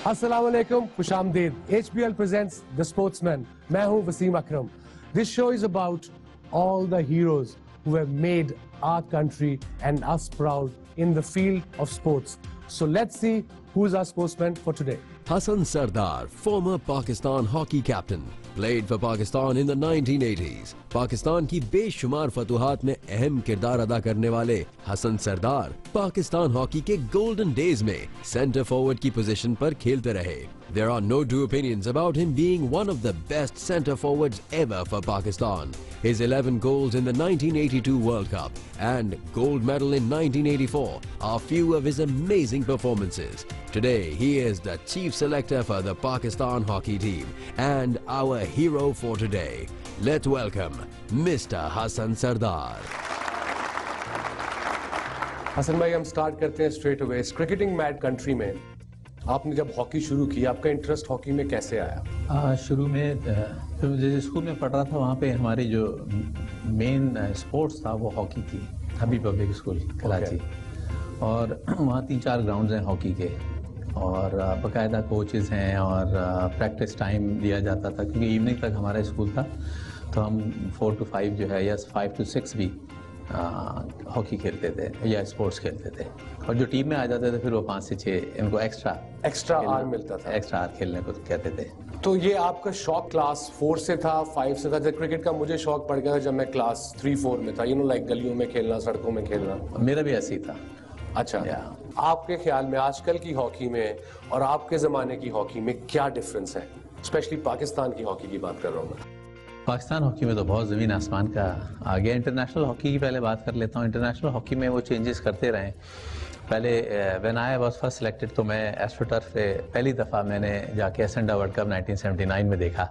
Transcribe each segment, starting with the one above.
अस्सलाम वालेकुम, खुशामदीद। HBL presents The Sportsman. मैं हूं वसीम अकरम. This show is about all the heroes who have made our country and us proud in the field of sports. So let's see who's our sportsman for today. Hasan Sardar, former Pakistan hockey captain, played for Pakistan in the 1980s. Pakistan की बेशुमार फतुहात में अहम किरदार अदा करने वाले हसन सरदार Pakistan hockey के golden days में सेंटर फॉरवर्ड की पोजीशन पर खेलते रहे. There are no two opinions about him being one of the best centre forwards ever for Pakistan. His 11 goals in the 1982 World Cup and gold medal in 1984 are few of his amazing performances. Today, he is the chief selector for the Pakistan hockey team and our hero for today. Let's welcome Mr. Hasan Sardar. Hasan भाई, हम start करते हैं straight away. इस cricketing mad country में आपने जब hockey शुरू की, आपका इंटरेस्ट हॉकी में कैसे आया? शुरू में जिस स्कूल में पढ़ रहा था वहाँ पे हमारी जो मेन स्पोर्ट्स था वो हॉकी थी. हबीब पब्लिक स्कूल कराची. और वहाँ 3-4 ग्राउंड्स हैं हॉकी के और बाकायदा कोचेस हैं और प्रैक्टिस टाइम दिया जाता था क्योंकि इवनिंग तक हमारा स्कूल था. तो हम 4 to 5 जो है या 5 to 6 भी हॉकी खेलते थे या स्पोर्ट्स खेलते थे. और जो टीम में आ जाते थे फिर वो 5 से 6 इनको एक्स्ट्रा आवर मिलता था. एक्स्ट्रा आवर खेलने को कहते थे. तो ये आपका शौक क्लास 4 से था, 5 से था? जब क्रिकेट का मुझे शौक पड़ गया था जब मैं क्लास 3-4 में था. लाइक गलियों में खेलना, सड़कों में खेलना. मेरा भी ऐसे ही था. अच्छा, आपके ख्याल में आजकल की हॉकी में और आपके ज़माने की हॉकी में क्या डिफरेंस है? स्पेशली पाकिस्तान की हॉकी की बात कर रहा हूँ मैं. पाकिस्तान हॉकी में तो बहुत ज़मीन आसमान का आ गया. इंटरनेशनल हॉकी की पहले बात कर लेता हूँ. इंटरनेशनल हॉकी में वो चेंजेस करते रहे. पहले when I was first selected तो मैं एस्ट्रोटर्फ पे पहली दफ़ा मैंने जाके एसेंडा वर्ल्ड कप 1979 में देखा.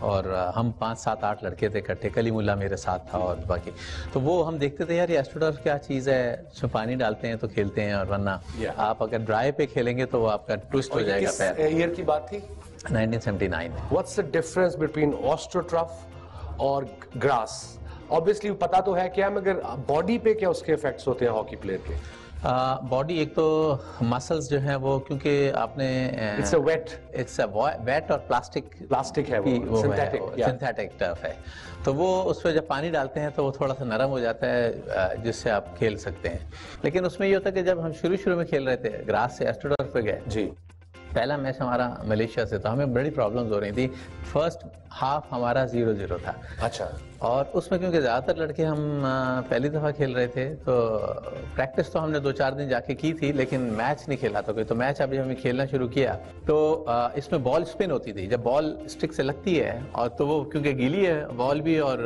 और हम 5, 7, 8 लड़के थे इकट्ठे. कलीमुल्ला मेरे साथ था और बाकी. तो वो हम देखते थे यार ये एस्ट्रोटर्फ क्या चीज़ है. उसमें पानी डालते हैं तो खेलते हैं और वरना आप अगर ड्राई पे खेलेंगे तो वो आपका ट्विस्ट हो जाएगा पैर. ईयर की बात थी? 1979. व्हाट्स द डिफरेंस बिटवीन ऑस्ट्रोटर्फ और ग्रास? ऑब्वियसली पता तो है क्या, मगर बॉडी पे क्या उसके इफेक्ट्स होते हैं हॉकी प्लेयर के? बॉडी एक तो मसल्स जो है वो क्योंकि आपने इट्स अ वेट और प्लास्टिक है वो सिंथेटिक टर्फ है. तो वो उस पर जब पानी डालते हैं तो वो थोड़ा सा नरम हो जाता है जिससे आप खेल सकते हैं. लेकिन उसमें ये होता है कि जब हम शुरू में खेल रहे थे ग्रास से एस्ट्रोटर्फ पे गए जी. पहला मैच हमारा मलेशिया से था. हमें बड़ी प्रॉब्लम्स हो रही थी. फर्स्ट हाफ हमारा 0-0 था. अच्छा. और उसमें क्योंकि ज़्यादातर लड़के हम पहली दफ़ा खेल रहे थे तो प्रैक्टिस तो हमने 2-4 दिन जाके की थी लेकिन मैच नहीं खेला था कोई. तो मैच अभी हमने खेलना शुरू किया तो इसमें बॉल स्पिन होती थी. जब बॉल स्टिक से लगती है और तो वो क्योंकि गीली है बॉल भी और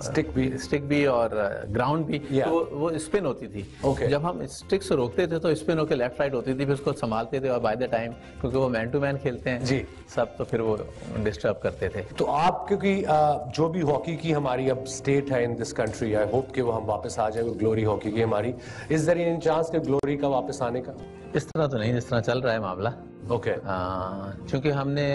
स्टिक भी और ग्राउंड भी तो वो स्पिन होती थी. जब हम स्टिक से रोकते थे तो स्पिन होकर लेफ्ट राइट होती थी. फिर उसको संभालते थे और बाय द टाइम क्योंकि वो मैन टू मैन खेलते हैं जी सब तो फिर वो डिस्टर्ब करते थे. तो आप क्योंकि जो भी हॉकी की हमारी अब स्टेट है in this country, I hope कि वो हम वापस आ जाए ग्लोरी हॉकी की हमारी. इज देयर एनी चांस कि ग्लोरी का वापस आने का? इस तरह तो नहीं जिस तरह चल रहा है मामला. ओके. क्योंकि हमने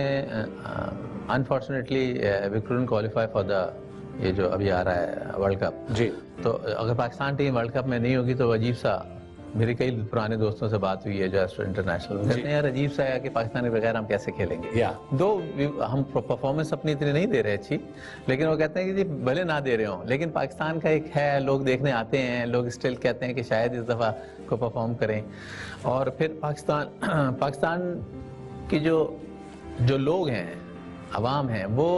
unfortunately we couldn't qualify for the ये जो अभी आ रहा है वर्ल्ड कप जी. तो अगर पाकिस्तान टीम वर्ल्ड कप में नहीं होगी तो अजीब सा. मेरे कई पुराने दोस्तों से बात हुई है जो इंटरनेशनल कहते हैं यार अजीब सा है कि पाकिस्तान के बगैर हम कैसे खेलेंगे. दो हम परफॉर्मेंस अपनी इतनी नहीं दे रहे अच्छी लेकिन वो कहते हैं कि जी भले ना दे रहे हो लेकिन पाकिस्तान का एक है. लोग देखने आते हैं. लोग स्टिल कहते हैं कि शायद इस दफ़ा को परफॉर्म करें. और फिर पाकिस्तान की जो लोग हैं अवाम हैं वो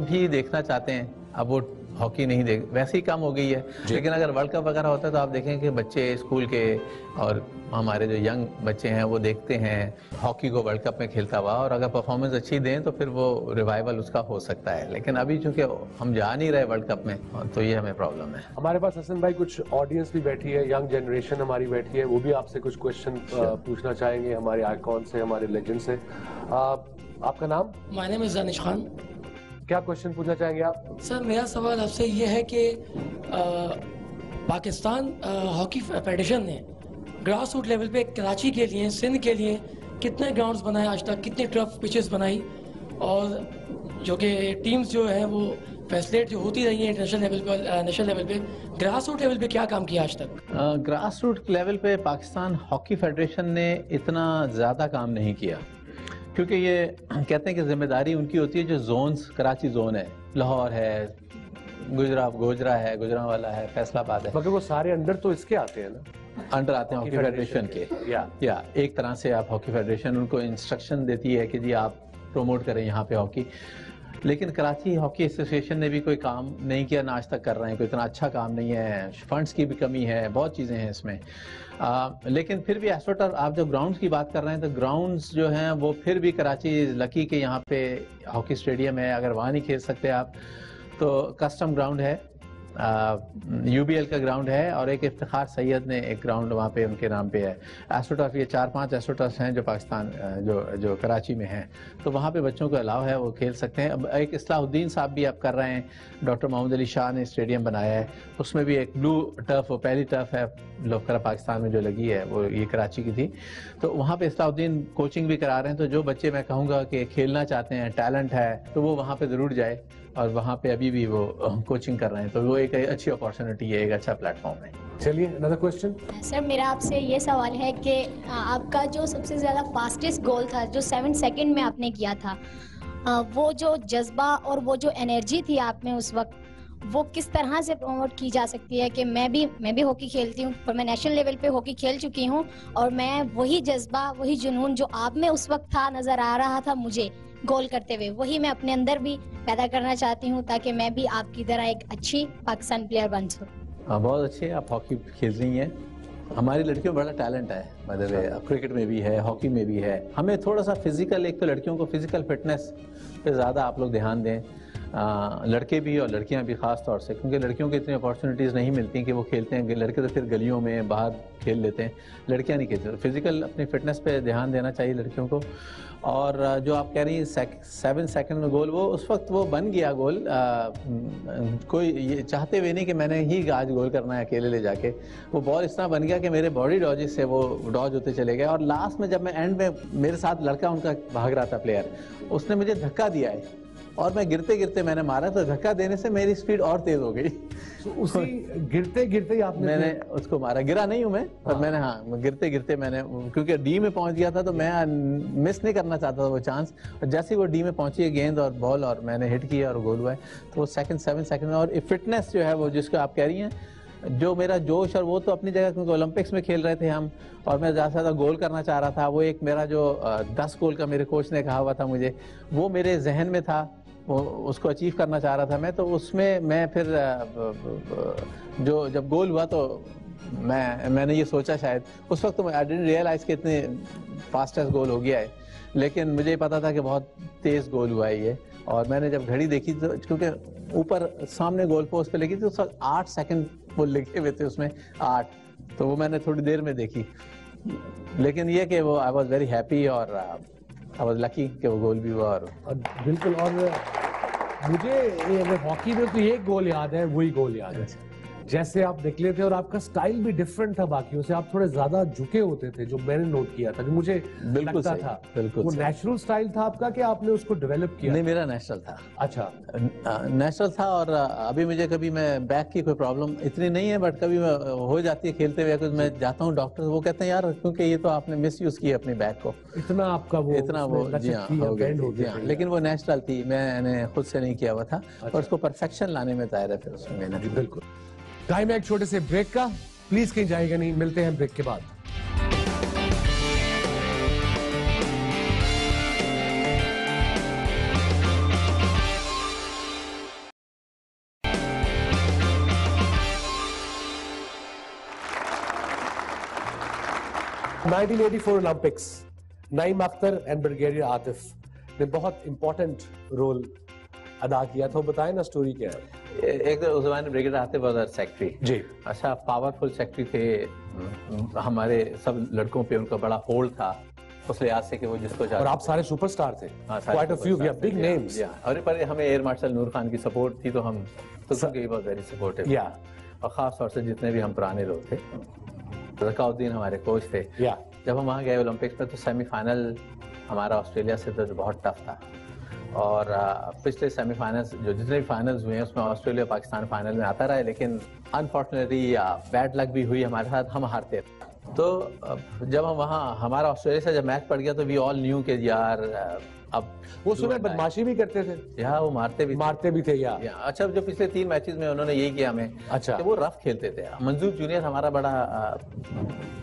भी देखना चाहते हैं. अब वो हॉकी नहीं देख वैसे ही कम हो गई है लेकिन अगर वर्ल्ड कप वगैरह होता है तो आप देखें कि बच्चे स्कूल के और हमारे जो यंग बच्चे हैं वो देखते हैं हॉकी को वर्ल्ड कप में खेलता हुआ. और अगर परफॉर्मेंस अच्छी दें तो फिर वो रिवाइवल उसका हो सकता है. लेकिन अभी चूंकि हम जा नहीं रहे वर्ल्ड कप में तो ये हमें प्रॉब्लम है. हमारे पास हसन भाई कुछ ऑडियंस भी बैठी है, यंग जनरेशन हमारी बैठी है. वो भी आपसे कुछ क्वेश्चन पूछना चाहेंगे हमारे आइकॉन से, हमारे लेजेंड से. आपका नाम? My name is Danish Khan. क्या क्वेश्चन पूछना चाहेंगे आप? सर मेरा सवाल आपसे ये है कि पाकिस्तान हॉकी फेडरेशन ने ग्रास रूट लेवल पे कराची के लिए, सिंध के लिए कितने ग्राउंड्स बनाए आज तक, कितने टर्फ पिचेस बनाई और जो कि टीम्स जो है वो फैसिलिटेट जो होती रही है इंटरनेशनल लेवल पे, नेशनल लेवल पे, ग्रास रूट लेवल पे क्या काम किया आज तक? ग्रास रूट लेवल पे पाकिस्तान हॉकी फेडरेशन ने इतना ज़्यादा काम नहीं किया क्योंकि ये कहते हैं कि जिम्मेदारी उनकी होती है जो जोन्स, कराची जोन है, लाहौर है, गोजरा है, गुजरांवाला है, फैसलाबाद है, मगर वो सारे अंडर तो इसके आते हैं ना, अंडर आते हैं हॉकी फेडरेशन के। या एक तरह से आप हॉकी फेडरेशन उनको इंस्ट्रक्शन देती है कि जी आप प्रमोट करें यहाँ पे हॉकी। लेकिन कराची हॉकी एसोसिएशन ने भी कोई काम नहीं किया, ना आज तक कर रहे हैं, कोई इतना अच्छा काम नहीं है, फंड्स की भी कमी है, बहुत चीज़ें हैं इसमें। लेकिन फिर भी एस्ट्रोटर्फ, आप जब ग्राउंड्स की बात कर रहे हैं तो ग्राउंड्स जो हैं वो फिर भी कराची इज़ लकी के यहाँ पे हॉकी स्टेडियम है। अगर वहाँ नहीं खेल सकते आप तो कस्टम ग्राउंड है, यूबीएल का ग्राउंड है, और एक इफ्तिखार सैयद ने एक ग्राउंड वहाँ पे उनके नाम पे है। एस्ट्रोटर्फ, ये 4-5 एस्ट्रोटर्फ हैं जो पाकिस्तान जो कराची में हैं, तो वहाँ पे बच्चों को अलाउ है, वो खेल सकते हैं। अब एक इस्लाहुद्दीन साहब भी अब कर रहे हैं, डॉक्टर मोहम्मद अली शाह ने स्टेडियम बनाया है, उसमें भी एक ब्लू टर्फ, वो पहली टर्फ है लोकरा पाकिस्तान में जो लगी है, वो ये कराची की थी। तो वहाँ पे इस्लाहुद्दीन कोचिंग भी करा रहे हैं। तो जो बच्चे, मैं कहूँगा कि खेलना चाहते हैं, टैलेंट है, तो वो वहाँ पे ज़रूर जाए, और वहाँ पे अभी भी वो कोचिंग कर रहे हैं, तो वो एक अच्छी अपॉर्चुनिटी है, एक अच्छा प्लेटफॉर्म है। चलिए अनदर क्वेश्चन। सर मेरा आपसे ये सवाल है कि आपका जो सबसे ज़्यादा फास्टेस्ट गोल था जो 7 सेकंड में आपने किया था, वो जो जज्बा और वो जो एनर्जी थी आप में उस वक्त, वो किस तरह से प्रमोट की जा सकती है? कि मैं भी हॉकी खेलती हूँ, पर मैं नेशनल लेवल पे हॉकी खेल चुकी हूँ, और मैं वही जज्बा, वही जुनून जो आप में उस वक्त था, नज़र आ रहा था मुझे गोल करते हुए, वही मैं अपने अंदर भी पैदा करना चाहती हूँ, ताकि मैं भी आपकी तरह एक अच्छी पाकिस्तान प्लेयर बन सकूँ। बहुत अच्छे आप हॉकी खेल रही हैं। हमारी लड़कियों में बड़ा टैलेंट है, मतलब क्रिकेट में भी है, हॉकी में भी है। हमें थोड़ा सा फिजिकल, एक तो लड़कियों को फिजिकल फिटनेस पे ज़्यादा आप लोग ध्यान दें, लड़के भी और लड़कियां भी ख़ास तौर से, क्योंकि लड़कियों को इतनी अपॉर्चुनिटीज़ नहीं मिलती कि वो खेलते हैं। लड़के तो फिर गलियों में बाहर खेल लेते हैं, लड़कियां नहीं खेलती। तो फिजिकल अपनी फिटनेस पे ध्यान देना चाहिए लड़कियों को। और जो आप कह रही हैं 7 सेकंड में गोल, वो उस वक्त वो बन गया गोल, कोई ये चाहते हुए नहीं कि मैंने ही आज गोल करना है अकेले ले जाके। वो बॉल इस तरह बन गया कि मेरे बॉडी डॉजेस से वो डॉज होते चले गए, और लास्ट में जब मैं एंड में, मेरे साथ लड़का उनका भाग रहा था प्लेयर, उसने मुझे धक्का दिया है, और मैं गिरते गिरते मैंने मारा, तो धक्का देने से मेरी स्पीड और तेज हो गई। तो उसी गिरते गिरते ही आपने मैंने उसको मारा। गिरा नहीं हूँ मैं, पर मैंने गिरते गिरते मैंने, क्योंकि डी में पहुंच गया था तो मैं मिस नहीं करना चाहता था वो चांस। और जैसे ही वो डी में पहुंची है गेंद और बॉल, और मैंने हिट किया और गोल हुआ है। तो वो 7 सेकंड में, और फिटनेस जो है वो जिसको आप कह रही हैं, जो मेरा जोश, और वो तो अपनी जगह, क्योंकि ओलंपिक्स में खेल रहे थे हम, और मैं ज़्यादा से ज़्यादा गोल करना चाह रहा था। वो एक मेरा जो 10 गोल का मेरे कोच ने कहा हुआ था मुझे, वो मेरे जहन में था, वो उसको अचीव करना चाह रहा था मैं। तो उसमें मैं फिर जो जब गोल हुआ तो मैंने ये सोचा, शायद उस वक्त तो आई डिडंट रियलाइज़ कि इतने फास्टेस्ट गोल हो गया है, लेकिन मुझे पता था कि बहुत तेज़ गोल हुआ है ये। और मैंने जब घड़ी देखी तो, क्योंकि ऊपर सामने गोल पोस्ट पे लगी थी, उस वक्त 8 सेकंड वो लिखे हुए थे उसमें, 8, तो वो मैंने थोड़ी देर में देखी। लेकिन ये कि वो आई वॉज वेरी हैप्पी, और आई वॉज लकी कि वो गोल भी हुआ। और बिल्कुल। और मुझे हॉकी में तो एक गोल याद है, वही गोल याद है जैसे आप निकले थे, और आपका स्टाइल भी डिफरेंट था बाकियों से, आप थोड़े ज्यादा झुके होते थे, जो मैंने नोट किया था, जो मुझे लगता था। बिल्कुल वो नेचुरल स्टाइल था आपका कि आपने उसको डेवलप किया? नहीं, मेरा नेचुरल था। अच्छा, नेचुरल था। और अभी मुझे कभी, मैं बैक की कोई प्रॉब्लम इतनी नहीं है, बट कभी हो जाती है खेलते हुए, कुछ मैं जाता हूँ डॉक्टर, वो कहते हैं यार क्योंकि ये तो आपने मिस यूज किया अपनी बैक को, इतना आपका वो, इतना वो, जी हाँ, हो गया। लेकिन वो नेचुरल थी, मैंने खुद से नहीं किया हुआ था। और उसको परफेक्शन लाने में दायरा है फिर उसमें मैंने। बिल्कुल। टाइम है एक छोटे से ब्रेक का, प्लीज कहीं जाएगा नहीं, मिलते हैं ब्रेक के बाद। (1984) Olympics, Naeem Akhtar and brigadier Atif ने बहुत इंपॉर्टेंट रोल अदा किया था। बताएं ना, स्टोरी क्या है? एक तो उस जमाने ब्रिगेडियर आतिफ वाज सेक्रेटरी जी। अच्छा, पावरफुल सेक्रेटरी थे, हमारे सब लड़कों पे उनका बड़ा होल्ड था, उस लिहाज से कि वो जिसको चाहते। और आप सारे सुपरस्टार थे, quite a few, we have big names. और पर हमें एयर मार्शल नूर खान की सपोर्ट थी, तो हम ही वाज वेरी सपोर्टिव। और खास तौर से जितने भी हम पुराने लोग थे, ज़काउद्दीन हमारे कोच थे। जब हम वहाँ गए ओलंपिक्स में, तो सेमीफाइनल हमारा ऑस्ट्रेलिया से तो बहुत टफ था। और पिछले सेमीफाइनल्स, जो जितने भी फाइनल्स हुए हैं, उसमें ऑस्ट्रेलिया पाकिस्तान फाइनल में आता रहा है, लेकिन अनफॉर्चुनेटली या बैड लक भी हुई हमारे साथ, हम हारते तो जब हम वहाँ हमारा ऑस्ट्रेलिया से जब मैच पड़ गया तो वी ऑल न्यू के यार अब वो सुबह बदमाशी भी करते थे, यहाँ वो मारते भी थे या अच्छा जो पिछले 3 मैचेस में उन्होंने यही किया हमें। अच्छा, कि वो रफ खेलते थे। मंजूर जूनियर हमारा बड़ा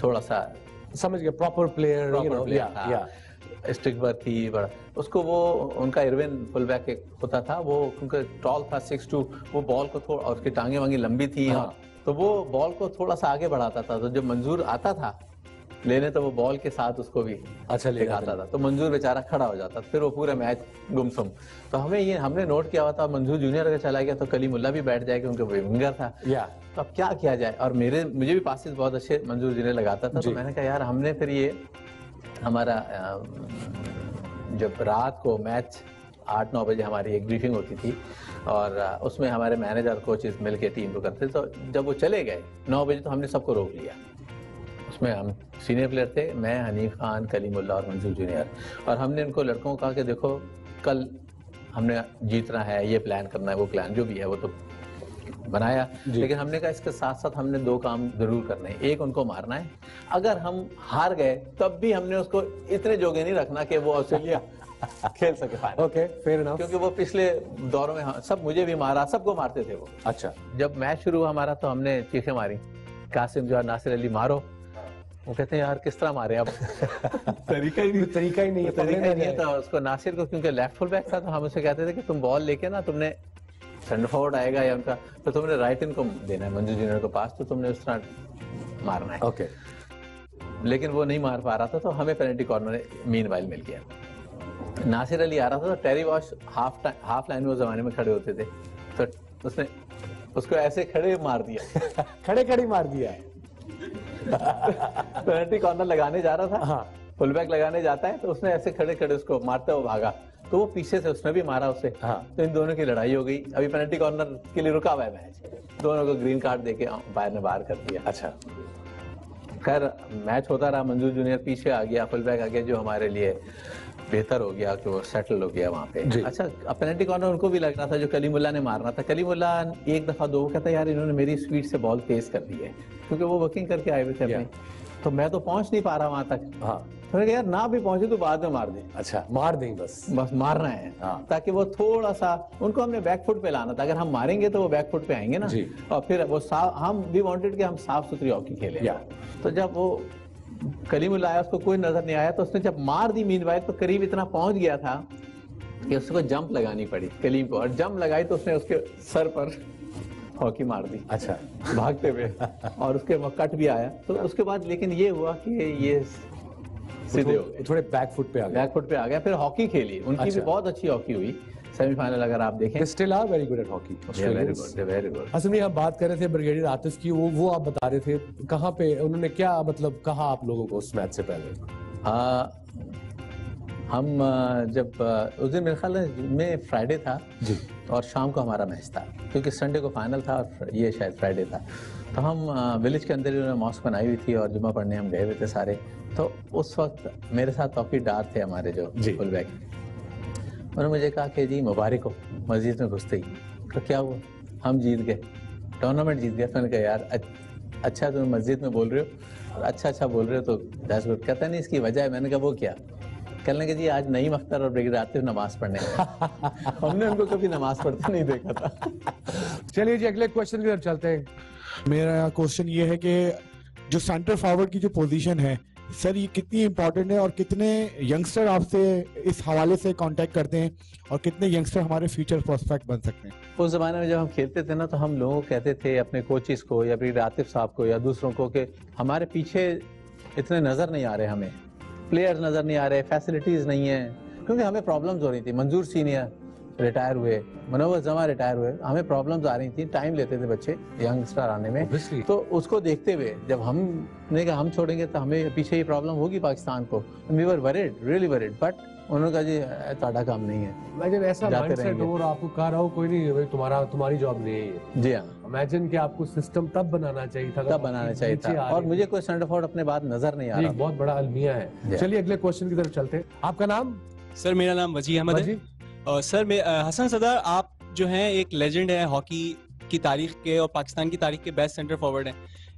थोड़ा सा समझ गया प्रॉपर प्लेयर, या स्टिकबर थी बड़ा उसको, वो उनका इरविन फुलबैक एक होता था, वो क्योंकि टॉल था 6'2", वो बॉल को थोड़ा, और उसकी टांगे वांगे लंबी थी, हाँ। तो वो बॉल को थोड़ा सा आगे बढ़ाता था, तो जब मंजूर आता था लेने तो वो बॉल के साथ उसको भी अच्छा लेके आता था, तो मंजूर बेचारा खड़ा हो जाता, फिर वो पूरे मैच गुमसुम। तो हमने नोट किया हुआ था मंजूर जूनियर अगर चला गया तो कलीमुल्ला भी बैठ जाएगा क्योंकि वो विंगर था, तो अब क्या किया जाए। और मुझे भी पासेस बहुत अच्छे मंजूर जूनियर लगाता था, तो मैंने कहा यार हमने फिर ये हमारा जब रात को मैच 8-9 बजे हमारी एक ब्रीफिंग होती थी और उसमें हमारे मैनेजर कोचेस मिलके टीम को करते थे, तो जब वो चले गए 9 बजे तो हमने सबको रोक लिया। उसमें हम सीनियर प्लेयर थे, मैं, हनीफ खान, कलीमुल्ला और मंजूर जूनियर, और हमने इनको लड़कों को कहा कि देखो कल हमने जीतना है, ये प्लान करना है, वो प्लान जो भी है वो तो बनाया, लेकिन हमने कहा इसके साथ साथ हमने 2 काम जरूर करने हैं। एक, उनको मारना है, अगर हम हार गए तब भी हमने उसको इतने जोगे नहीं रखना कि वो ऑस्ट्रेलिया खेल सके फाइनल। ओके, फेयर इनफ, क्योंकि वो पिछले दौरों में सब मुझे भी मारा, सबको मारते थे वो। अच्छा, जब मैच शुरू हुआ हमारा तो हमने चीखें मारी, कासिम जो नासिर अली मारो, वो कहते हैं यार किस तरह मारे अब तरीका ही नहीं है। तो उसको नासिर को क्योंकि लेफ्ट फुल बैक था तो हम उसे कहते थे कि तुम बॉल लेके ना, तुमने सेंटर फॉरवर्ड आएगा या उनका, तो तुमने राइट इन को देना है मंजूर जूनियर को पास, तो तुमने उस तरह मारना है। ओके, लेकिन वो नहीं मार पा रहा था, तो हमें पेनल्टी कॉर्नर मीनवाइल मिल गया। नासिर अली आ रहा था, तो टेरी वॉश हाफ लाइन में उस जमाने में खड़े होते थे, तो उसने उसको ऐसे खड़े मार दिया खड़े मार दिया पेनल्टी कॉर्नर लगाने जा रहा था, हाँ, फुल बैक लगाने जाता है, तो उसने ऐसे खड़े उसको मारते हुए भागा, तो वो पीछे से उसने भी मारा उसे, हाँ। तो इन दोनों की लड़ाई हो गई। अभी पेनल्टी कॉर्नर के लिए रुका हुआ है मैच, दोनों को ग्रीन कार्ड देके अंपायर ने बाहर कर दिया। अच्छा, खैर मैच होता रहा, मंजूर जूनियर पीछे आ गया, फुल बैक आ गया, जो हमारे लिए बेहतर हो गया कि वो सेटल हो गया वहाँ पे। अच्छा, पेनल्टी कॉर्नर उनको भी लगना था जो कलीमुल्ला ने मारना था। कलीमुल्ला 1 दफा 2 कहता यार इन्होंने मेरी स्पीड से बॉल तेज कर दी है, क्योंकि वो वर्किंग करके आए हुए थे अपने, तो मैं तो पहुंच नहीं पा रहा वहां तक, हाँ, तो मैंने कहा यार ना भी पहुंचे तो बाद में मार दे। अच्छा, मार दें, बस मारना है, हाँ। ताकि वो थोड़ा सा, उनको हमने बैक फुट पे लाना था, अगर हम मारेंगे तो वो बैक फुट पे आएंगे ना, और फिर वो हम भी वांटेड कि हम साफ सुथरी हॉकी खेलें। तो जब वो कलीमुल्ला आया, उसको कोई नजर नहीं आया, तो उसने जब मार दी मीनवाइल, तो करीब इतना पहुंच गया था कि उसको जंप लगानी पड़ी कलीम को, और जंप लगाई तो उसने उसके सर पर हॉकी मार दी। अच्छा, भागते हुए और उसके कट भी आया, तो उसके बाद लेकिन ये हुआ कि ये सीधे हो गए, थोड़े बैक फुट पे आ गया, फिर हॉकी खेली उनकी। अच्छा। भी बहुत अच्छी हॉकी हुई, सेमीफाइनल अगर आप देखें, still are very good at hockey, very good. असल में हम बात कर रहे थे ब्रिगेडियर आतिफ की, वो आप बता रहे थे कहाँ पे उन्होंने क्या मतलब कहा आप लोगों को उस मैच से पहले? हम जब उस दिन मेरे ख्याल में फ्राइडे था जी, और शाम को हमारा मैच था, क्योंकि संडे को फाइनल था और ये शायद फ्राइडे था, तो हम विलेज के अंदर उन्होंने मॉस्क बनाई हुई थी और जुम्मा पढ़ने हम गए हुए थे सारे। तो उस वक्त मेरे साथ तौकीर डार थे हमारे जो फुल बैक, उन्होंने मुझे कहा कि जी मुबारक हो मस्जिद में घुसते ही, तो क्या हुआ, हम जीत गए, टूर्नामेंट जीत गए। मैंने कहा यार अच्छा तुम मस्जिद में बोल रहे हो और अच्छा बोल रहे हो तो दैट्स गुड। कहता नहीं इसकी वजह है। मैंने कहा वो क्या? कहने के जी आज नईम अख्तर और ब्रिगेडियर आतिफ नमाज पढ़ने हमने उनको कभी नमाज पढ़ते नहीं देखा था। चलिए जी अगले क्वेश्चन की तरफ चलते हैं। मेरा क्वेश्चन ये है कि जो सेंटर फॉरवर्ड की जो पोजीशन है सर, ये कितनी इंपॉर्टेंट है और कितने यंगस्टर आपसे इस हवाले से कांटेक्ट करते हैं और कितने यंगस्टर हमारे फ्यूचर प्रोस्पेक्ट बन सकते हैं? उस जमाने में जब हम खेलते थे ना, तो हम लोगों को कहते थे अपने कोचेस को या ब्रिगेडियर आतिफ साहब को या दूसरों को कि हमारे पीछे इतने नजर नहीं आ रहे, हमें प्लेयर्स नजर नहीं आ रहे, फैसिलिटीज नहीं है, क्योंकि हमें प्रॉब्लम्स हो रही थी। मंजूर सीनियर रिटायर हुए, मनोवर जमा रिटायर हुए, हमें प्रॉब्लम्स आ रही थी, टाइम लेते थे बच्चे यंगस्टर आने में। तो उसको देखते हुए जब हमने कहा हम छोड़ेंगे तो हमें पीछे ये प्रॉब्लम होगी पाकिस्तान को। We were worried, really worried, but उन्होंने कहा जी ਤੁਹਾਡਾ काम नहीं है। इमेजिन ऐसा माइंडसेट हो और आपको कहा रहा हो कोई नहीं भाई तुम्हारी जॉब नहीं है। जी हाँ, इमेजिन कि आपको सिस्टम तब बनाना चाहिए था, और मुझे कोई सेंटर फॉरवर्ड अपने बाद नजर नहीं आ रहा। बहुत बड़ा अलमिया है। चलिए अगले क्वेश्चन की तरफ चलते हैं। आपका नाम? सर मेरा नाम वजी अहमद है। सर हसन सरदार, आप जो हैं एक लेजेंड है हॉकी की तारीख के और पाकिस्तान की तारीख के बेस्ट सेंटर फॉरवर्ड हैं।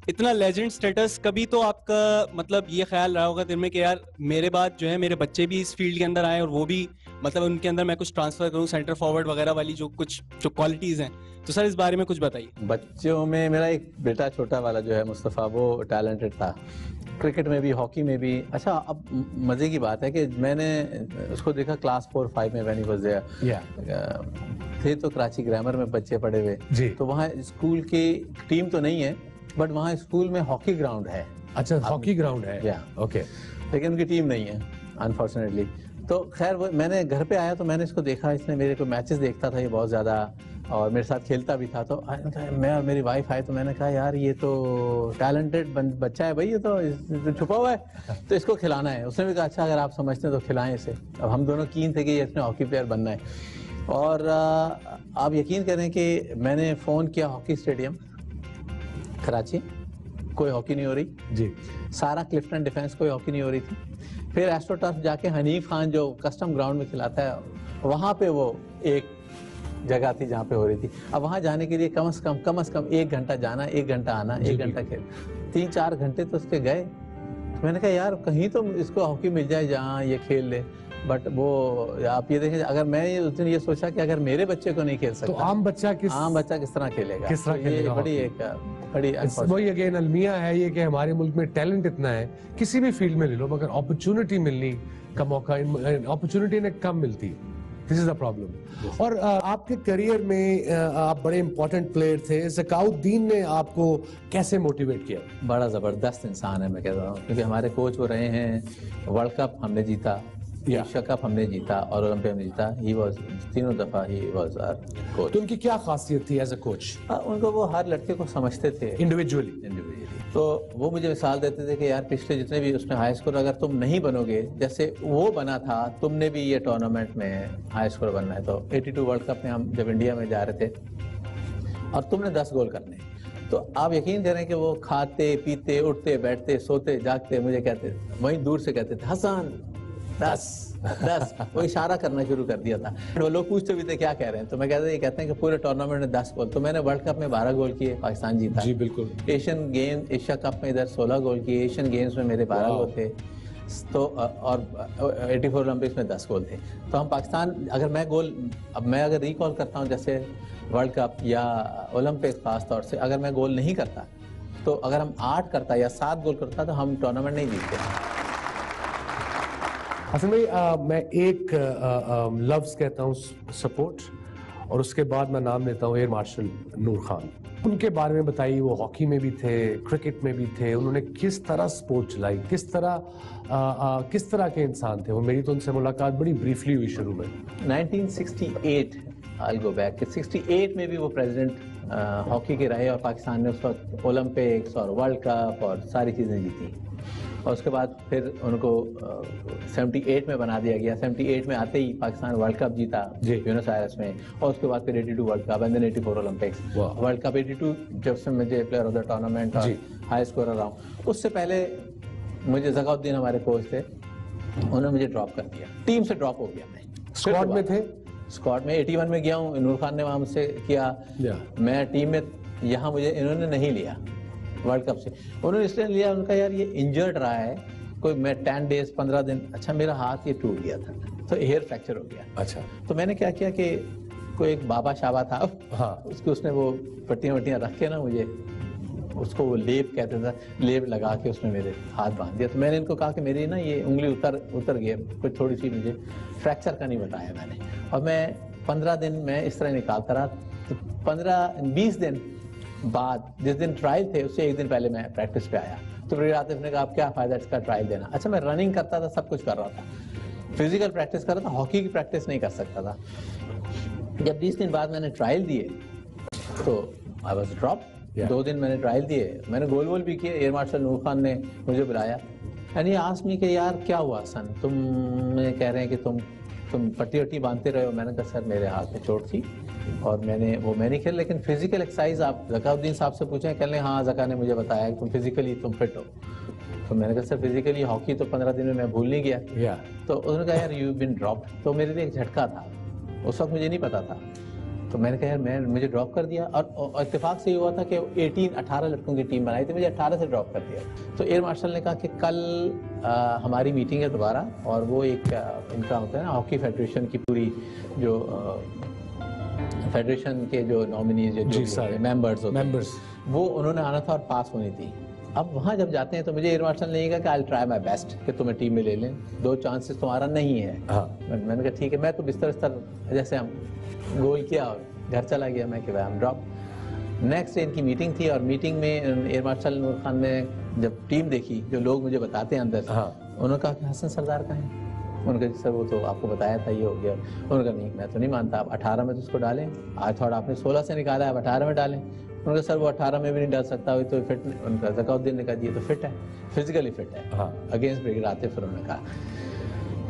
इतना लेजेंड स्टेटस, कभी तो आपका मतलब ये ख्याल रहा होगा दिल में कि यार मेरे बाद जो है मेरे बच्चे भी इस फील्ड के अंदर आए और वो भी मतलब उनके अंदर मैं कुछ ट्रांसफर करूं, सेंटर फॉरवर्ड वगैरह वाली जो क्वालिटीज हैं, तो सर इस बारे में कुछ बताइए। बच्चों में मेरा एक बेटा छोटा वाला जो है मुस्तफ़ा, वो टैलेंटेड था क्रिकेट में भी, हॉकी में भी। अच्छा, अब मज़े की बात है कि मैंने उसको देखा क्लास 4-5 में व्हेन ही वाज देयर। थे तो कराची ग्रामर में बच्चे पढ़े हुए, तो वहाँ स्कूल की टीम तो नहीं है, बट वहाँ स्कूल में हॉकी ग्राउंड है। अच्छा, हॉकी ग्राउंड है, या ओके, लेकिन उनकी टीम नहीं है अनफॉर्चुनेटली। तो खैर वो मैंने घर पे आया तो मैंने इसको देखा, इसने मेरे को मैचेस देखता था ये बहुत ज़्यादा, और मेरे साथ खेलता भी था। तो मैं और मेरी वाइफ आए तो मैंने कहा यार ये तो टैलेंटेड बच्चा है भाई, ये तो छुपा हुआ है, तो इसको खिलाना है। उसने भी कहा अच्छा अगर आप समझते हैं तो खिलाएं इसे। अब हम दोनों कीन थे कि इसने हॉकी प्लेयर बनना है। और आप यकीन करें कि मैंने फ़ोन किया हॉकी स्टेडियम कराची, कोई हॉकी नहीं हो रही जी। सारा क्लिफ्टन डिफेंस, कोई हॉकी नहीं हो रही थी। फिर एस्ट्रो टर्फ जाके हनीफ खान जो कस्टम ग्राउंड में खिलाता है, वहाँ पे वो एक जगह थी जहाँ पे हो रही थी। अब वहाँ जाने के लिए कम से कम 1 घंटा जाना, 1 घंटा आना, 1 घंटा खेल, 3-4 घंटे तो उसके गए। तो मैंने कहा यार कहीं तो इसको हॉकी मिल जाए जहाँ ये खेल ले। बट वो आप ये देखें, अगर मैं उस दिन ये सोचा कि अगर मेरे बच्चे को नहीं खेल सकता तो आम बच्चा किस तरह खेलेगा, किस तरह खेलेगा? बड़ी वही अगेन अलमिया है ये कि हमारे मुल्क में टैलेंट इतना है, किसी भी फील्ड में ले लो, मगर अपॉर्चुनिटी मिलनी का मौका, अपॉर्चुनिटी ने कम मिलती है। This is the problem. और आपके करियर में आप बड़े इंपॉर्टेंट प्लेयर थे, ज़काउद्दीन ने आपको कैसे मोटिवेट किया? बड़ा ज़बरदस्त इंसान है मैं कहता हूँ, क्योंकि हमारे कोच वो रहे हैं। वर्ल्ड कप हमने जीता, एशिया कप हमने जीता और ओलंपिक हमने जीता। ही वाज तीनों दफा ही वाज आवर कोच। तो उनकी क्या खासियत थी एज अ कोच? उनको वो हर लड़के को समझते थे इंडिविजुअली। तो वो मुझे मिसाल देते थे कि यार पिछले जितने भी उसमें हाई स्कोर अगर तुम नहीं बनोगे जैसे वो बना था, तुमने भी ये टूर्नामेंट में हाई स्कोर बनना है। तो 82 वर्ल्ड कप में हम जब इंडिया में जा रहे थे और तुमने 10 गोल करने, तो आप यकीन करें कि वो खाते पीते उठते बैठते सोते जागते मुझे कहते, वहीं दूर से कहते थे हसन 10 वो इशारा करना शुरू कर दिया था। वो लोग पूछते भी थे क्या कह रहे हैं, तो मैं कहते ये कहते हैं कि पूरे टूर्नामेंट में 10 गोल। तो मैंने वर्ल्ड कप में 12 गोल किए, पाकिस्तान जीता। जी बिल्कुल। एशिया कप में इधर 16 गोल किए, एशियन गेम्स में मेरे 12 गोल थे। तो और 84 ओलंपिक्स में 10 गोल थे। तो हम पाकिस्तान, अगर मैं गोल, अब मैं अगर रिकॉल करता हूँ जैसे वर्ल्ड कप या ओलंपिक खास तौर से, अगर मैं गोल नहीं करता तो अगर हम 8 करता या 7 गोल करता तो हम टूर्नामेंट नहीं जीतते। हसन भाई, मैं एक लफ्ज़ कहता हूँ सपोर्ट, और उसके बाद मैं नाम लेता हूँ एयर मार्शल नूर खान। उनके बारे में बताइए, वो हॉकी में भी थे, क्रिकेट में भी थे, उन्होंने किस तरह स्पोर्ट चलाई, किस तरह के इंसान थे वो? मेरी तो उनसे मुलाकात बड़ी ब्रीफली हुई शुरू में। 1968 I'll go back, 68 में भी वो प्रेसिडेंट हॉकी के रहे और पाकिस्तान ने उस वक्त ओलंपिक्स और वर्ल्ड कप और सारी चीज़ें जीती। और उसके बाद फिर उनको 78 में बना दिया गया। 78 में आते ही पाकिस्तान वर्ल्ड कप जीता ब्यूनस आयर्स में, और उसके बाद फिर 82 world cup and then 84 Olympics. World cup 82 जब से मुझे प्लेयर ऑफ द टूर्नामेंट और हाई स्कोरर रहा हूँ। उससे पहले मुझे ज़काउद्दीन हमारे कोच थे, उन्होंने मुझे ड्रॉप कर दिया, टीम से ड्रॉप हो गया। मैं स्क्वाड में थे, स्क्वाड में 81 में गया हूँ, नूर खान ने वहाँ मुझसे किया, मैं टीम में, यहाँ मुझे इन्होंने नहीं लिया वर्ल्ड कप से। उन्होंने इसलिए लिया, उनका यार ये इंजर्ड रहा है कोई, मैं 10 डेज 15 दिन, अच्छा मेरा हाथ ये टूट गया था तो हेयर फ्रैक्चर हो गया। अच्छा, तो मैंने क्या किया कि कोई एक बाबा शाबा था, हाँ, उसको उसने वो पट्टियाँ वट्टियाँ रख के ना मुझे, उसको वो लेप कहते था, लेप लगा के उसने मेरे हाथ बांध दिया। तो मैंने इनको कहा कि मेरी ना ये उंगली उतर गई, कोई थोड़ी सी, मुझे फ्रैक्चर का नहीं बताया मैंने। और मैं 15 दिन मैं इस तरह निकालता रहा। तो 15-20 दिन बाद, जिस दिन ट्रायल थे उससे एक दिन पहले मैं प्रैक्टिस पे आया। तो मेरे आतिफ ने कहा आप क्या फ़ायदा इसका ट्रायल देना। अच्छा, मैं रनिंग करता था, सब कुछ कर रहा था, फिजिकल प्रैक्टिस कर रहा था, हॉकी की प्रैक्टिस नहीं कर सकता था। जब 20 दिन बाद मैंने ट्रायल दिए तो आई वाज ड्रॉप। 2 दिन मैंने ट्रायल दिए, मैंने गोल वोल भी किए। एयर मार्शल नूर खान ने मुझे बुलाया, यानी आसमी के यार क्या हुआ हसन, तुम कह रहे हैं कि तुम पट्टी वट्टी बांधते रहे हो। मैंने कहा सर मेरे हाथ में चोट थी और मैं नहीं खेल, लेकिन फिजिकल एक्सरसाइज आप ज़काउद्दीन साहब से पूछें, कह लें हाँ ज़का ने मुझे बताया कि तुम फिजिकली तुम फिट हो। तो मैंने कहा सर फिजिकली हॉकी तो 15 दिन में मैं भूल नहीं गया। तो उन्होंने कहा यार यू बीन ड्रॉप्ड। तो मेरे लिए एक झटका था, उस वक्त मुझे नहीं पता था। तो मैंने कहा यार मुझे ड्रॉप कर दिया, और इत्तेफाक से ये हुआ था कि 18 लड़कों की टीम बनाई थी, मुझे 18 से ड्रॉप कर दिया। तो एयर मार्शल ने कहा कि कल हमारी मीटिंग है दोबारा, और वो एक इनका होता है ना हॉकी फेडरेशन की पूरी जो फेडरेशन के जो नॉमिनीज जो मेंबर्स वो उन्होंने आना था और पास होनी थी। अब वहाँ जब जाते हैं तो मुझे एयर मार्शल ने कहा कि आई ट्राई माई बेस्ट कि तुम्हें टीम में ले लें, 2 चांसेस तुम्हारा नहीं है। मैंने कहा ठीक है, मैं तो बिस्तर जैसे हम गोल किया और घर चला गया, मैं कि भाई हम ड्रॉप। नेक्स्ट डे इनकी मीटिंग थी, और मीटिंग में एयर मार्शल नूर खान ने जब टीम देखी, जो लोग मुझे बताते हैं अंदर से, उन्होंने कहा कि हसन सरदार कहाँ हैं? उन्होंने कहा सर वो तो आपको बताया था, ये हो गया। उन्होंने कहा नहीं, मैं तो नहीं मानता, आप 18 में तो उसको डालें, आज थोड़ा आपने 16 से निकाला है, आप 18 में डालें। उन्होंने कहा सर वो 18 में भी नहीं डाल सकता, तो फिट नहीं। उनका ज़काउद्दीन ने कहा ये तो फिट है, फिजिकली फिट है, अगेंस्ट ब्रिगेड आतिफ। उन्होंने कहा,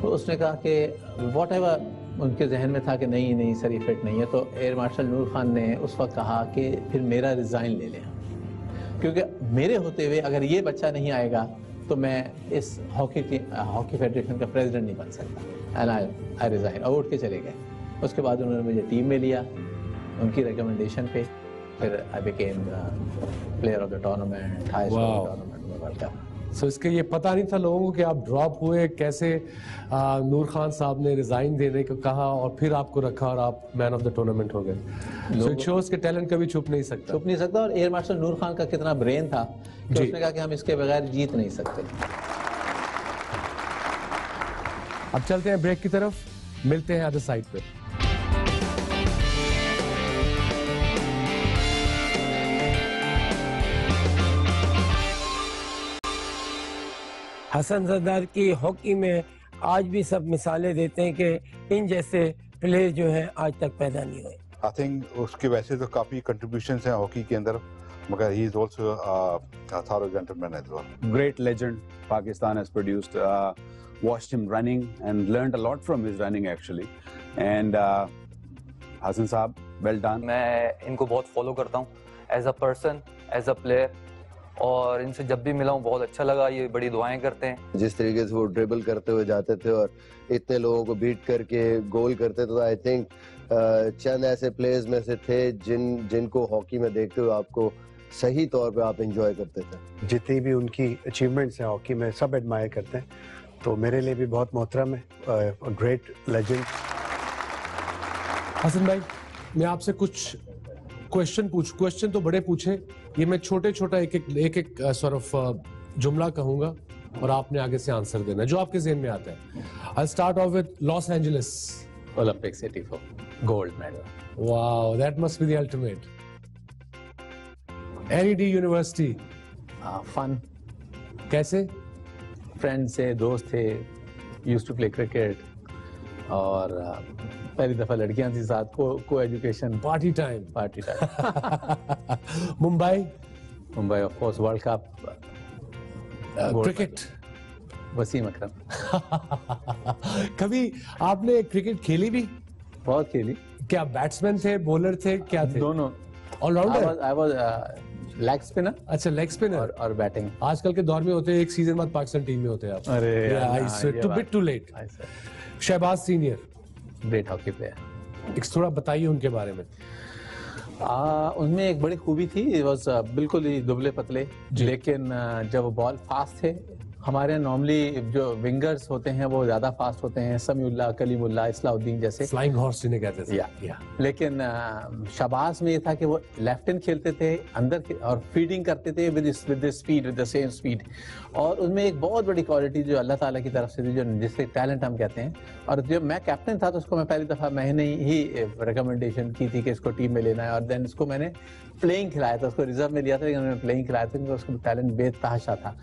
तो उसने कहा कि वॉट एवर उनके जहन में था कि नहीं सर ये फिट नहीं है। तो एयर मार्शल नूर खान ने उस वक्त कहा कि फिर मेरा रिज़ाइन ले लें, क्योंकि मेरे होते हुए अगर ये बच्चा नहीं आएगा तो मैं इस हॉकी फेडरेशन का प्रेसिडेंट नहीं बन सकता। एंड आई रिज़ाइन, और उठ के चले गए। उसके बाद उन्होंने मुझे टीम में लिया उनकी रिकमेंडेशन पे, फिर I became player of the tournament, highest tournament world cup. So इसके ये पता नहीं था लोगों को कि आप ड्रॉप हुए कैसे। नूर खान साहब ने रिजाइन देने को कहा और फिर आपको रखा और आप मैन ऑफ द टूर्नामेंट हो गए। सो इट शोज के टैलेंट कभी छुप नहीं सकता। और एयर मार्शल नूर खान का कितना ब्रेन था कि उसने कहा कि हम इसके बगैर जीत नहीं सकते। अब चलते हैं ब्रेक की तरफ, मिलते हैं अदर साइड पे। हसन सरदार की हॉकी में आज भी सब मिसालें देते हैं कि इन जैसे प्लेयर जो हैं आज तक पैदा नहीं हुए। आई थिंक उसके वैसे तो काफी कंट्रीब्यूशंस हैं हॉकी के अंदर, मगर he is also a thorough gentleman as well. Great legend Pakistan has produced. Watched him running and learned a lot from his running actually. And Hasan साहब, well done. मैं इनको बहुत फॉलो करता हूँ as a person, as a player, और इनसे जब भी मिला हूँ बहुत अच्छा लगा। ये बड़ी दुआएं करते हैं। जिस तरीके से वो ड्रिबल करते हुए जाते थे और इतने लोगों को बीट करके गोल करते थे, तो आई थिंक चंद ऐसे प्लेयर्स में से थे जिनको हॉकी में देखते हुए आपको सही तौर पे आप एंजॉय करते थे। जितनी भी उनकी अचीवमेंट्स हैं हॉकी में सब एडमायर करते हैं, तो मेरे लिए भी बहुत मोहतरम है। Great legend. हसन भाई, मैं आपसे कुछ क्वेश्चन तो बड़े पूछे, ये मैं छोटा एक सॉर्ट ऑफ जुमला कहूंगा और आपने आगे से आंसर देना है जो आपके ज़हन में आता है। I start off with Los Angeles Olympic city for gold medal. Wow, that must be the ultimate. NED university. Fun. कैसे? फ्रेंड्स थे, दोस्त थे, यूज्ड टू प्ले क्रिकेट, और पहली दफा लड़कियां थी साथ, coeducation, party time. Mumbai of course, world cup, cricket, Wasim Akram. कभी आपने क्रिकेट खेली भी? बहुत खेली। क्या बैट्समैन थे, बॉलर थे, क्या थे? दोनों। Allrounder? I was leg spinner. अच्छा, लेग स्पिनर और बैटिंग। आजकल के दौर में होते हैं, एक सीजन बाद पाकिस्तान टीम में होते हैं आप। अरे too late. Shahbaz senior, great hockey player. थोड़ा बताइए उनके बारे में। उनमें एक बड़ी खूबी थी, वाज बिल्कुल ही दुबले पतले, लेकिन जब बॉल फास्ट थे, हमारे नॉर्मली जो विंगर्स होते हैं वो ज्यादा फास्ट होते हैं, समीउल्लाह, कलीमुल्लाह, इस्लाउद्दीन जैसे, फ्लाइंग हॉर्स जिन्हें कहते थे। लेकिन शहबाज में ये था कि वो लेफ्ट हैंड खेलते थे अंदर के, और फीडिंग करते थे with speed, with the same speed. और उनमें एक बहुत बड़ी क्वालिटी जो अल्लाह ताला की तरफ से थी, जो जिसे टैलेंट हम कहते हैं। और जब मैं कैप्टन था तो उसको मैं पहली दफा मैंने ही रिकमेंडेशन की थी कि इसको टीम में लेना है, और देन इसको मैंने प्लेइंग खिलाया था, उसको रिजर्व में लिया था, लेकिन मैंने प्लेइंग खिलाया था क्योंकि उसका टैलेंट बेतहाशा था।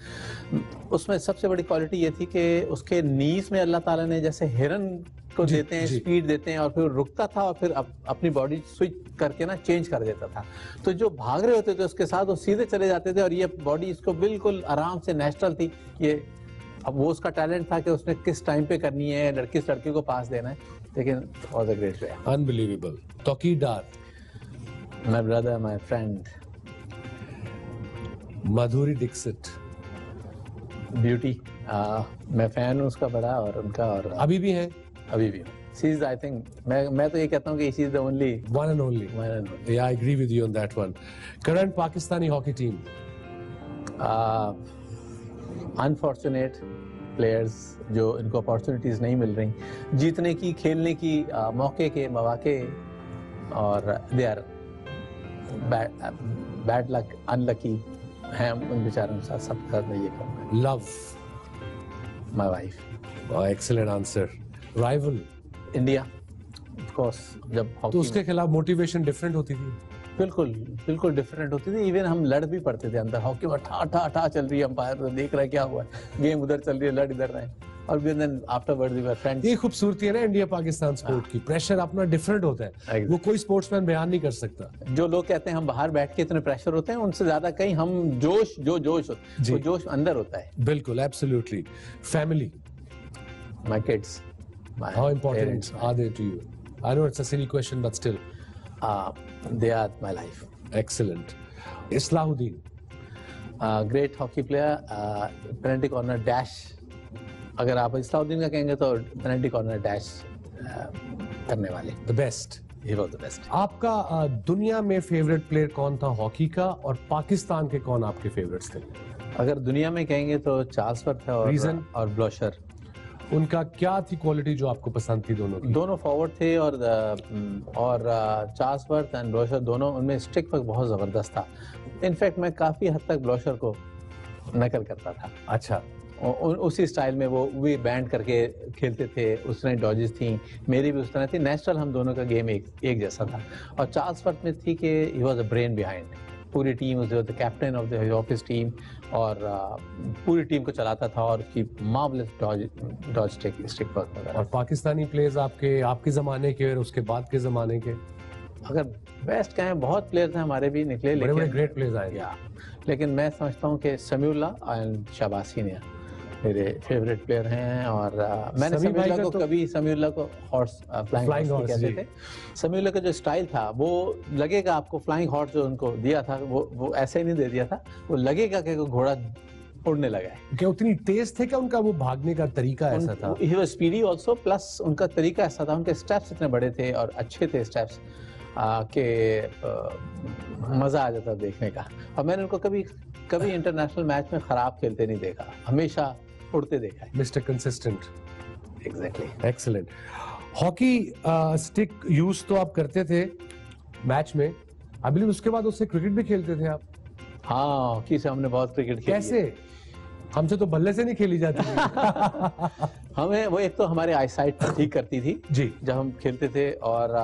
उसमें सबसे बड़ी क्वालिटी ये थी कि उसके नीज में अल्लाह ताला ने जैसे हिरन को देते हैं, स्पीड देते हैं, और फिर रुकता था और फिर अपनी बॉडी स्विच करके ना चेंज कर देता था। तो जो भाग रहे होते थे उसके साथ वो सीधे चले जाते थे, और ये बॉडी इसको बिल्कुल आराम से नेचुरल थी। ये अब वो उसका टैलेंट था कि उसने किस टाइम पे करनी है, किस लड़के को पास देना है, लेकिन was a great player. Unbelievable. Tauqeer Dar, my brother, my friend. Madhuri Dixit, beauty, मैं फैन हूँ उसका बड़ा और उनका, और अभी भी है? अभी भी हूँ। She is, I think, मैं तो ये कहता हूँ कि she is the only one and only. Yeah, I agree with you on that one. Current Pakistani hockey team. Unfortunate players जो इनको opportunities नहीं मिल रही जीतने की, खेलने की, मौके के मौके, और they are bad luck, unlucky हैं उन बेचारों के साथ। सब साथ मैं ये कहूँगा। Love. My wife. Oh, excellent answer. Rival. India, of course. जब तो उसके खिलाफ मोटिवेशन डिफरेंट होती थी? बिल्कुल डिफरेंट होती थी। इवन हम लड़ भी पड़ते थे अंदर, हॉकी में ठा चल रही है, अंपायर तो देख रहा है क्या हुआ है, गेम उधर चल रही है, लड़ इधर रहे, और then afterwards we were friends. ये खूबसूरती है ना इंडिया पाकिस्तान स्पोर्ट की, प्रेशर अपना डिफरेंट होता है, वो कोई स्पोर्ट्समैन बयान नहीं कर सकता। जो लोग कहते हैं हम बाहर बैठ के इतने प्रेशर होते हैं, उनसे ज्यादा कहीं हम जोश वो जोश अंदर होता है। बिल्कुल, absolutely. Family, my kids, how important are they to you? I know it's a silly question, but still, they are my life. Excellent. Islahuddin, great hockey player, penalty corner dash. अगर आप इस्लाहुद्दीन का कहेंगे तो पेनल्टी कॉर्नर डैश करने वाले, the best. He was the best. आपका दुनिया में फेवरेट प्लेयर कौन था हॉकी का, और पाकिस्तान के कौन आपके फेवरेट्स थे? अगर दुनिया में कहेंगे तो चार्ल्स वर्थ था और ब्लोशर। उनका क्या थी क्वालिटी जो आपको पसंद थी? दोनों फॉरवर्ड थे, और चार्ल्स वर्थ एंड ब्लोशर दोनों, उनमें स्टिक वर्क बहुत जबरदस्त था। इनफैक्ट मैं काफी हद तक ब्लोशर को नकल करता था। अच्छा। उसी स्टाइल में वो भी बैंड करके खेलते थे, उस तरह डॉजेस थी, मेरी भी उस तरह थी। नेचुरल हम दोनों का गेम एक जैसा था। और चार्ल्स वर्थ में थी कि he was a brain behind, पूरी team, the captain of his team, और पूरी टीम को चलाता था, और उसकी मार्वलस डॉज स्टिक वर्क वगैरह। और पाकिस्तानी प्लेयर्स आपके ज़माने के और उसके बाद के ज़माने के? अगर बेस्ट कहें, बहुत प्लेयर्स हैं हमारे भी निकले, लेकिन ग्रेट प्लेयर्स आए। लेकिन मैं समझता हूँ कि समीउल्लाह एंड शाबासी ने मेरे फेवरेट प्लेयर हैं। और मैंने समीउल्लाह को हॉर्स, फ्लाइंग हॉर्स कहते थे। समीउल्लाह का जो स्टाइल था, वो लगेगा आपको फ्लाइंग हॉर्स जो उनको दिया था, वो ऐसे ही नहीं दे दिया था, वो लगेगा कि घोड़ा उड़ने लगा है। क्या उतनी तेज थे क्या? उनका वो भागने का तरीका ऐसा था? He was speedy also, plus उनका तरीका ऐसा था, उनके स्टेप्स इतने बड़े थे और अच्छे थे स्टेप्स के मजा आ जाता देखने का। और मैंने उनको कभी इंटरनेशनल मैच में खराब खेलते नहीं देखा, हमेशा उड़ते देखा है। Mister consistent. Exactly. Excellent. Hockey stick use तो आप करते थे मैच में, आई बिलीव उसके बाद उससे क्रिकेट भी खेलते थे आप? हाँ, हॉकी से हमने बहुत क्रिकेट खेली। कैसे? हमसे तो बल्ले से नहीं खेली जाती थी। हमें वो एक तो हमारे आईसाइट ठीक करती थी जी जब हम खेलते थे, और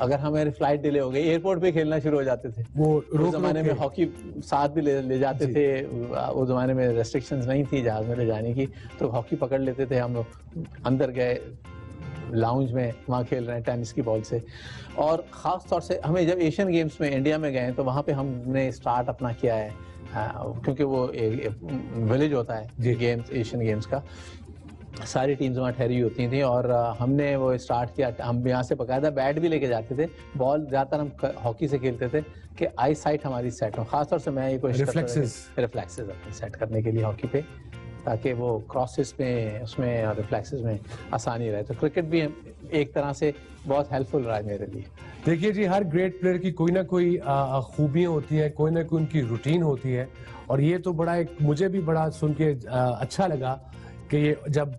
अगर हमारी फ्लाइट डिले हो गई, एयरपोर्ट पे खेलना शुरू हो जाते थे। वो उस जमाने में हॉकी साथ भी ले जाते थे, उस जमाने में रेस्ट्रिक्शंस नहीं थी जहाज में ले जाने की, तो हॉकी पकड़ लेते थे हम लोग। अंदर गए लाउंज में, वहाँ खेल रहे हैं टेनिस की बॉल से। और ख़ास तौर से हमें जब एशियन गेम्स में इंडिया में गए तो वहाँ पे हमने स्टार्ट अपना किया है, क्योंकि वो विलेज होता है गेम्स, एशियन गेम्स का, सारी टीम्स वहाँ ठहरी होती थी, और हमने वो स्टार्ट किया। हम यहाँ से बकायदा बैट भी लेके जाते थे, बॉल ज़्यादातर हम हॉकी से खेलते थे कि आई साइट हमारी सेट हो। खासतौर से मैं ये कोशिश रिफ्लेक्सेस अपने सेट करने के लिए हॉकी पे, ताकि वो क्रॉसेस में, उसमें और रिफ्लेक्सेस में आसानी रहे। तो क्रिकेट भी एक तरह से बहुत हेल्पफुल रहा है मेरे लिए। देखिए जी, हर ग्रेट प्लेयर की कोई ना कोई खूबियाँ होती हैं, कोई ना कोई उनकी रूटीन होती है, और ये तो बड़ा एक मुझे भी बड़ा सुन के अच्छा लगा कि ये जब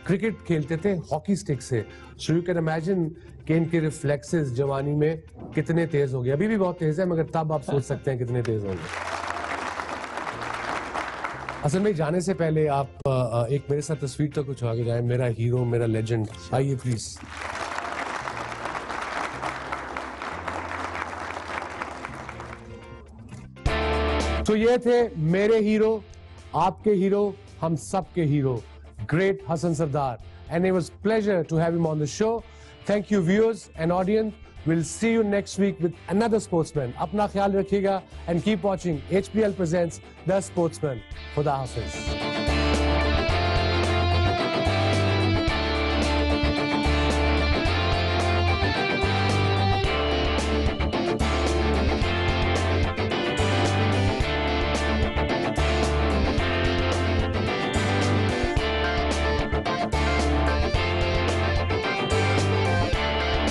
क्रिकेट खेलते थे हॉकी स्टिक से, सो यू कैन इमेजिन कि इनके रिफ्लेक्सेस जवानी में कितने तेज हो गए। अभी भी बहुत तेज है, मगर तब आप सोच सकते हैं कितने तेज होंगे। असल में जाने से पहले आप एक मेरे साथ तस्वीर तक कुछ आगे जाए। मेरा हीरो, मेरा लेजेंड, आइए प्लीज। तो ये थे मेरे हीरो, आपके हीरो, हम सबके hero, great Hassan Sardar, and it was pleasure to have him on the show. Thank you viewers and audience. We'll see you next week with another sportsman. अपना ख्याल रखिएगा and keep watching HPL presents The Sportsman. खुदा हाफिज।